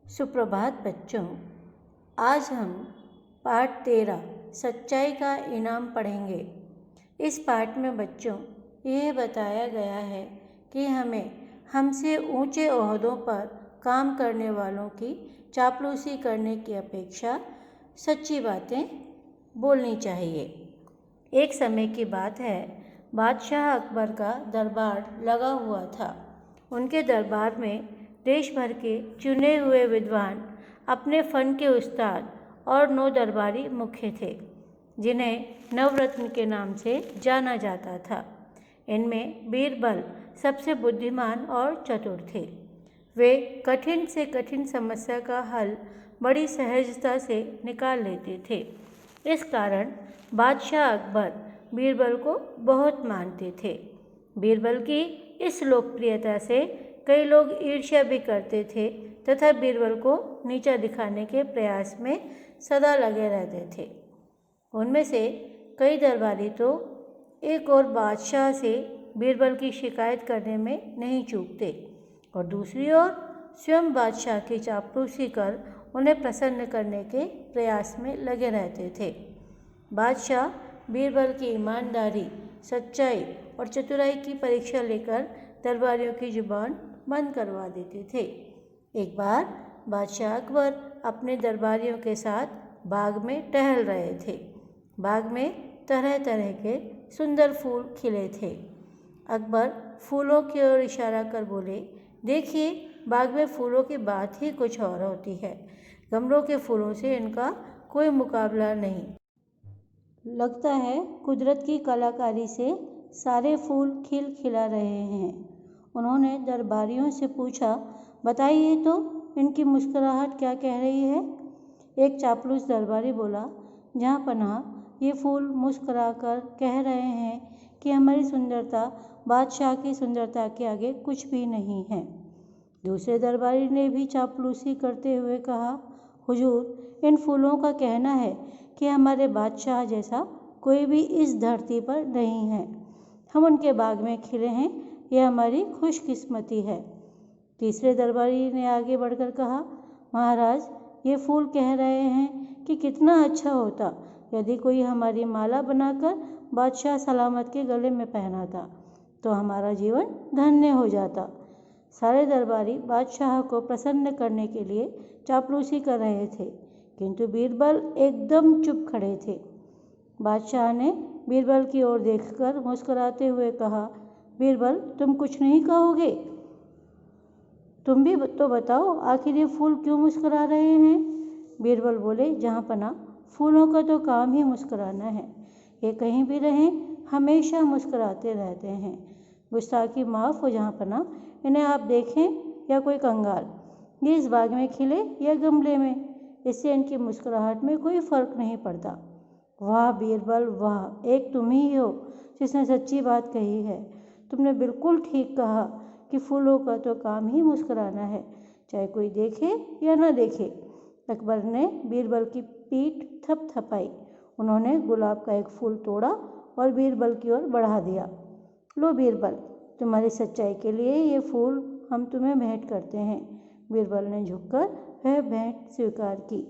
सुप्रभात बच्चों। आज हम पाठ 13 सच्चाई का इनाम पढ़ेंगे। इस पाठ में बच्चों यह बताया गया है कि हमें हमसे ऊंचे ओहदों पर काम करने वालों की चापलूसी करने की अपेक्षा सच्ची बातें बोलनी चाहिए। एक समय की बात है, बादशाह अकबर का दरबार लगा हुआ था। उनके दरबार में देश भर के चुने हुए विद्वान, अपने फन के उस्ताद और 9 दरबारी मुख्य थे, जिन्हें नवरत्न के नाम से जाना जाता था। इनमें बीरबल सबसे बुद्धिमान और चतुर थे। वे कठिन से कठिन समस्या का हल बड़ी सहजता से निकाल लेते थे। इस कारण बादशाह अकबर बीरबल को बहुत मानते थे। बीरबल की इस लोकप्रियता से कई लोग ईर्ष्या भी करते थे तथा बीरबल को नीचा दिखाने के प्रयास में सदा लगे रहते थे। उनमें से कई दरबारी तो एक और बादशाह से बीरबल की शिकायत करने में नहीं चूकते और दूसरी ओर स्वयं बादशाह की चापलूसी कर उन्हें प्रसन्न करने के प्रयास में लगे रहते थे। बादशाह बीरबल की ईमानदारी, सच्चाई और चतुराई की परीक्षा लेकर दरबारियों की जुबान बंद करवा देते थे। एक बार बादशाह अकबर अपने दरबारियों के साथ बाग में टहल रहे थे। बाग में तरह तरह के सुंदर फूल खिले थे। अकबर फूलों की ओर इशारा कर बोले, देखिए, बाग में फूलों की बात ही कुछ और होती है। गमलों के फूलों से इनका कोई मुकाबला नहीं। लगता है कुदरत की कलाकारी से सारे फूल खिल खिला रहे हैं। उन्होंने दरबारियों से पूछा, बताइए तो इनकी मुस्कुराहट क्या कह रही है? एक चापलूस दरबारी बोला, जहाँ पनाह, ये फूल मुस्कुराकर कह रहे हैं कि हमारी सुंदरता बादशाह की सुंदरता के आगे कुछ भी नहीं है। दूसरे दरबारी ने भी चापलूसी करते हुए कहा, हुजूर, इन फूलों का कहना है कि हमारे बादशाह जैसा कोई भी इस धरती पर नहीं है। हम उनके बाग में खिले हैं, यह हमारी खुशकिस्मती है। तीसरे दरबारी ने आगे बढ़कर कहा, महाराज, ये फूल कह रहे हैं कि कितना अच्छा होता यदि कोई हमारी माला बनाकर बादशाह सलामत के गले में पहनाता, तो हमारा जीवन धन्य हो जाता। सारे दरबारी बादशाह को प्रसन्न करने के लिए चापलूसी कर रहे थे, किंतु बीरबल एकदम चुप खड़े थे। बादशाह ने बीरबल की ओर देखकर मुस्कुराते हुए कहा, बीरबल, तुम कुछ नहीं कहोगे? तुम भी तो बताओ, आखिर ये फूल क्यों मुस्कुरा रहे हैं? बीरबल बोले, जहाँ पनाह, फूलों का तो काम ही मुस्कुराना है। ये कहीं भी रहें, हमेशा मुस्कुराते रहते हैं। गुस्ताखी माफ़ हो जहाँ पनाह, इन्हें आप देखें या कोई कंगाल, ये इस बाग में खिले या गमले में, इससे इनकी मुस्कुराहट में कोई फ़र्क नहीं पड़ता। वाह बीरबल, वाह, एक तुम ही हो जिसने सच्ची बात कही है। तुमने बिल्कुल ठीक कहा कि फूलों का तो काम ही मुस्कुराना है, चाहे कोई देखे या न देखे। अकबर ने बीरबल की पीठ थपथपाई। उन्होंने गुलाब का एक फूल तोड़ा और बीरबल की ओर बढ़ा दिया। लो बीरबल, तुम्हारी सच्चाई के लिए ये फूल हम तुम्हें भेंट करते हैं। बीरबल ने झुककर वह भेंट स्वीकार की।